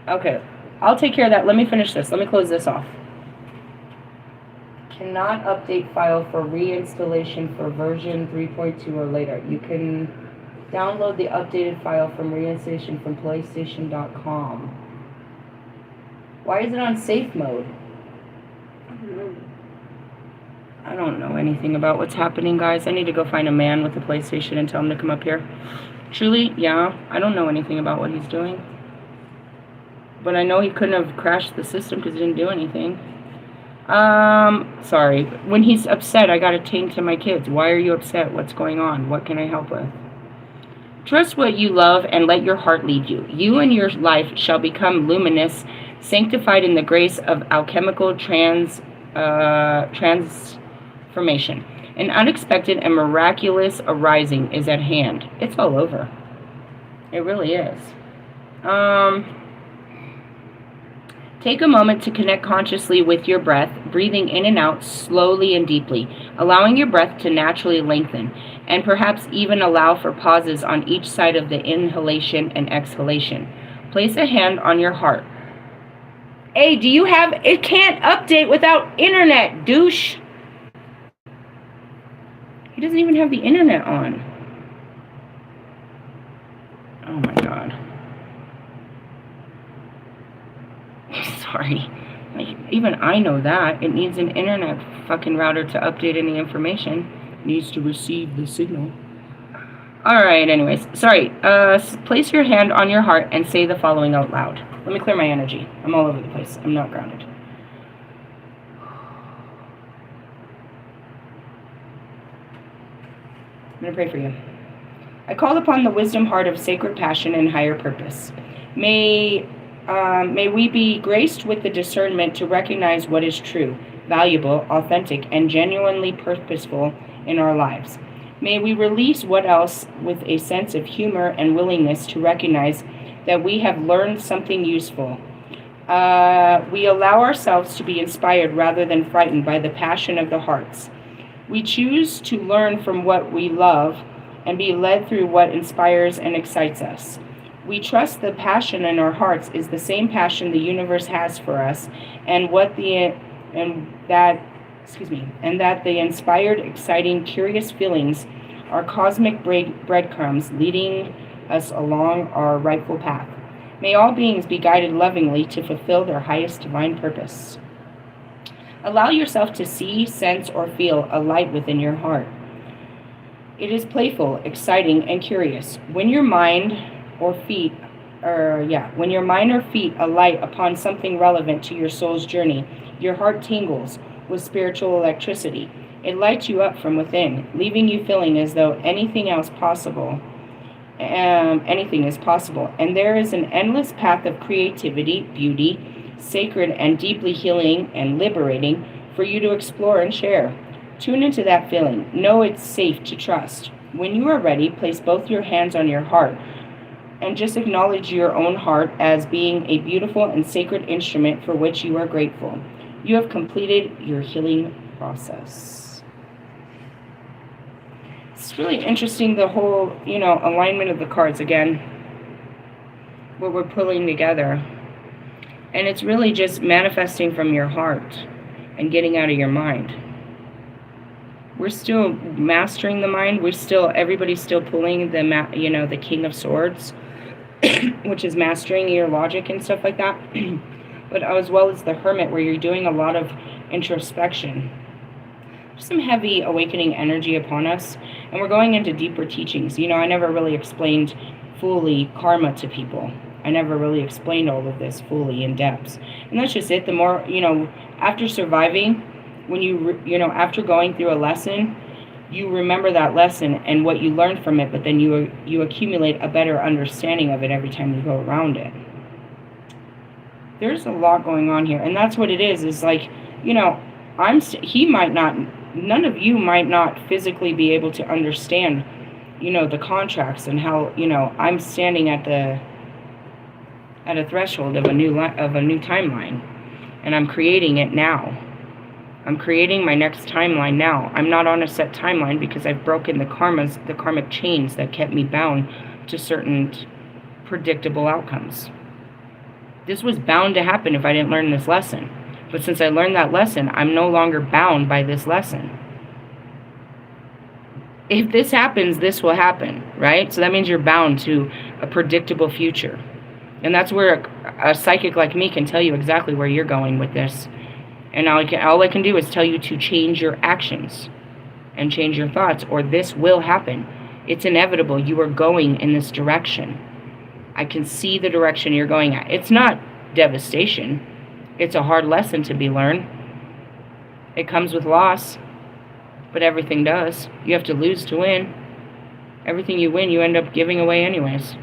okay, I'll take care of that. Let me finish this. Let me close this off. Cannot update file for reinstallation for version 3.2 or later. You can download the updated file from reinstallation from PlayStation.com. Why is it on safe mode? I don't know anything about what's happening, guys. I need to go find a man with a PlayStation and tell him to come up here. Truly, yeah, I don't know anything about what he's doing. But I know he couldn't have crashed the system because he didn't do anything. Sorry. When he's upset, I gotta tend to my kids. Why are you upset? What's going on? What can I help with? Trust what you love and let your heart lead you. You and your life shall become luminous, sanctified in the grace of alchemical transformation. An unexpected and miraculous arising is at hand. It's all over. It really is. Take a moment to connect consciously with your breath, breathing in and out slowly and deeply, allowing your breath to naturally lengthen, and perhaps even allow for pauses on each side of the inhalation and exhalation. Place a hand on your heart. Hey, do you have... It can't update without internet, douche. He doesn't even have the internet on. Oh my god. Sorry. Like, even I know that. It needs an internet fucking router to update any information. It needs to receive the signal. Alright, anyways. Sorry. Place your hand on your heart and say the following out loud. Let me clear my energy. I'm all over the place. I'm not grounded. I'm going to pray for you. I call upon the wisdom heart of sacred passion and higher purpose. May we be graced with the discernment to recognize what is true, valuable, authentic, and genuinely purposeful in our lives. May we release what else with a sense of humor and willingness to recognize that we have learned something useful. We allow ourselves to be inspired rather than frightened by the passion of the hearts. We choose to learn from what we love and be led through what inspires and excites us. We trust the passion in our hearts is the same passion the universe has for us, and that the inspired, exciting, curious feelings are cosmic breadcrumbs leading us along our rightful path. May all beings be guided lovingly to fulfill their highest divine purpose. Allow yourself to see, sense, or feel a light within your heart. It is playful, exciting, and curious. When your mind or feet alight upon something relevant to your soul's journey, your heart tingles with spiritual electricity. It lights you up from within, leaving you feeling as though anything is possible, and there is an endless path of creativity, beauty, sacred and deeply healing and liberating for you to explore and share. Tune into that feeling. Know it's safe to trust. When you are ready, place both your hands on your heart and just acknowledge your own heart as being a beautiful and sacred instrument for which you are grateful. You have completed your healing process. It's really interesting, the whole, alignment of the cards again, what we're pulling together. And it's really just manifesting from your heart and getting out of your mind. We're still mastering the mind. Everybody's still pulling the King of Swords, which is mastering your logic and stuff like that. But as well as the Hermit, where you're doing a lot of introspection. There's some heavy awakening energy upon us, and we're going into deeper teachings. I never really explained fully karma to people. I never really explained all of this fully in depth. And that's just it. The more, after surviving, when after going through a lesson, you remember that lesson and what you learned from it, but then you accumulate a better understanding of it every time you go around it. There's a lot going on here, and that's what it is like, none of you might not physically be able to understand, the contracts and how, I'm standing at a threshold of a new timeline, and I'm creating it now. I'm creating my next timeline now. I'm not on a set timeline because I've broken the karmic chains that kept me bound to certain predictable outcomes. This was bound to happen if I didn't learn this lesson. But since I learned that lesson, I'm no longer bound by this lesson. If this happens, this will happen, right? So that means you're bound to a predictable future. And that's where a psychic like me can tell you exactly where you're going with this. And all I can do is tell you to change your actions and change your thoughts, or this will happen. It's inevitable. You are going in this direction. I can see the direction you're going at. It's not devastation. It's a hard lesson to be learned. It comes with loss, but everything does. You have to lose to win. Everything you win, you end up giving away anyways.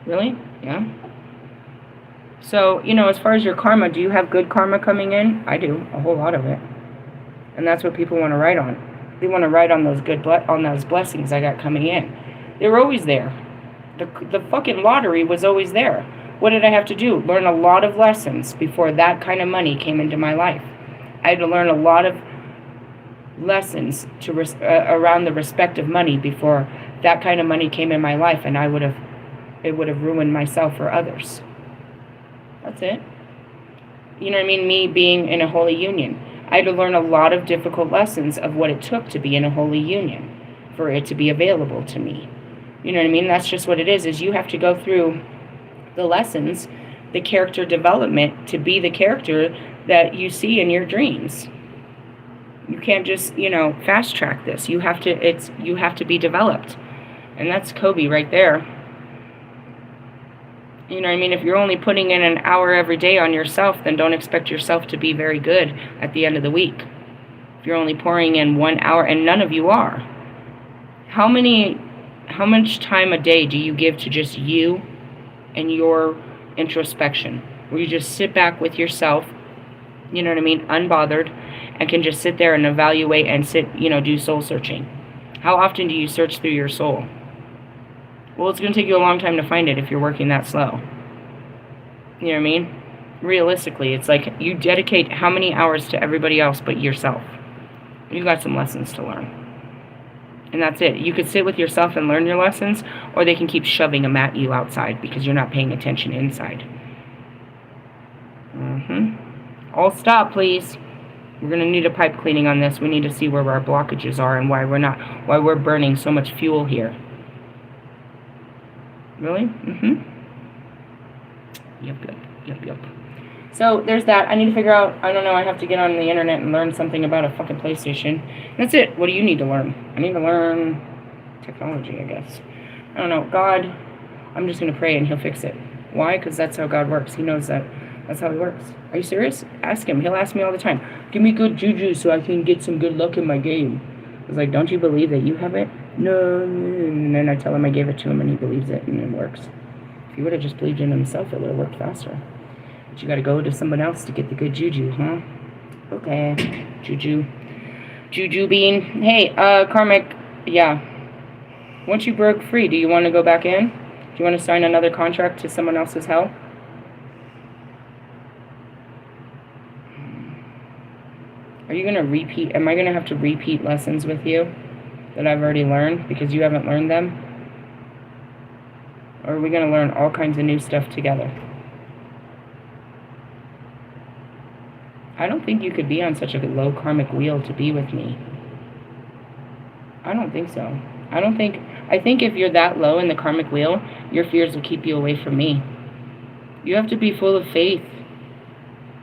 Really? Yeah. So, as far as your karma, do you have good karma coming in? I do, a whole lot of it. And that's what people want to write on. They want to write on those those blessings I got coming in. They were always there. The fucking lottery was always there. What did I have to do? Learn a lot of lessons before that kind of money came into my life. I had to learn a lot of lessons around the respect of money before that kind of money came in my life, and it would have ruined myself or others. That's it. You know what I mean? Me being in a holy union. I had to learn a lot of difficult lessons of what it took to be in a holy union for it to be available to me. You know what I mean? That's just what it is you have to go through the lessons, the character development to be the character that you see in your dreams. You can't just, fast track this. You have to be developed. And that's Kobe right there. You know what I mean? If you're only putting in an hour every day on yourself, then don't expect yourself to be very good at the end of the week. If you're only pouring in 1 hour, and none of you are. How much time a day do you give to just you and your introspection? Where you just sit back with yourself, you know what I mean, unbothered, and can just sit there and evaluate and do soul searching. How often do you search through your soul? Well, it's going to take you a long time to find it if you're working that slow. You know what I mean? Realistically, it's like you dedicate how many hours to everybody else but yourself. You've got some lessons to learn. And that's it. You could sit with yourself and learn your lessons, or they can keep shoving them at you outside because you're not paying attention inside. All stop, please. We're going to need a pipe cleaning on this. We need to see where our blockages are and why we're burning so much fuel here. Really? Yep. So there's that. I need to figure out, I don't know, I have to get on the internet and learn something about a fucking PlayStation. That's it. What do you need to learn? I need to learn technology, I guess. I don't know. God, I'm just going to pray and he'll fix it. Why? Because that's how God works. He knows that. That's how he works. Are you serious? Ask him. He'll ask me all the time. Give me good juju so I can get some good luck in my game. I was like, don't you believe that you have it? No. And then I tell him I gave it to him and he believes it and it works. If he would have just believed in himself, it would have worked faster. But you got to go to someone else to get the good juju, huh? Okay. Juju bean. Hey, karmic. Yeah. Once you broke free, do you want to go back in? Do you want to sign another contract to someone else's hell? Are you going to repeat? Am I going to have to repeat lessons with you that I've already learned because you haven't learned them? Or are we going to learn all kinds of new stuff together? I don't think you could be on such a low karmic wheel to be with me. I don't think so. I think if you're that low in the karmic wheel, your fears will keep you away from me. You have to be full of faith,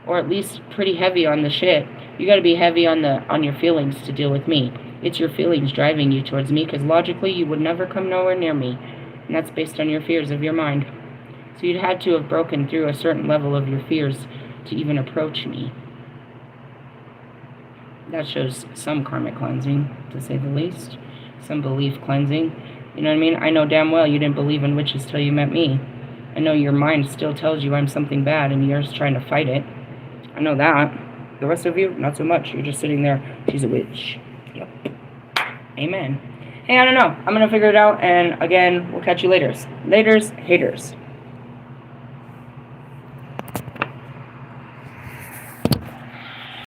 or at least pretty heavy on the shit. You got to be heavy on your feelings to deal with me. It's your feelings driving you towards me, because logically you would never come nowhere near me, and that's based on your fears of your mind. So you'd had to have broken through a certain level of your fears to even approach me. That shows some karmic cleansing, to say the least. Some belief cleansing. You know what I mean? I know damn well you didn't believe in witches till you met me. I know your mind still tells you I'm something bad and you're just trying to fight it. I know that. The rest of you, not so much. You're just sitting there, she's a witch. Yep. Amen. Hey, I don't know. I'm going to figure it out, and again, we'll catch you later. Laters, haters.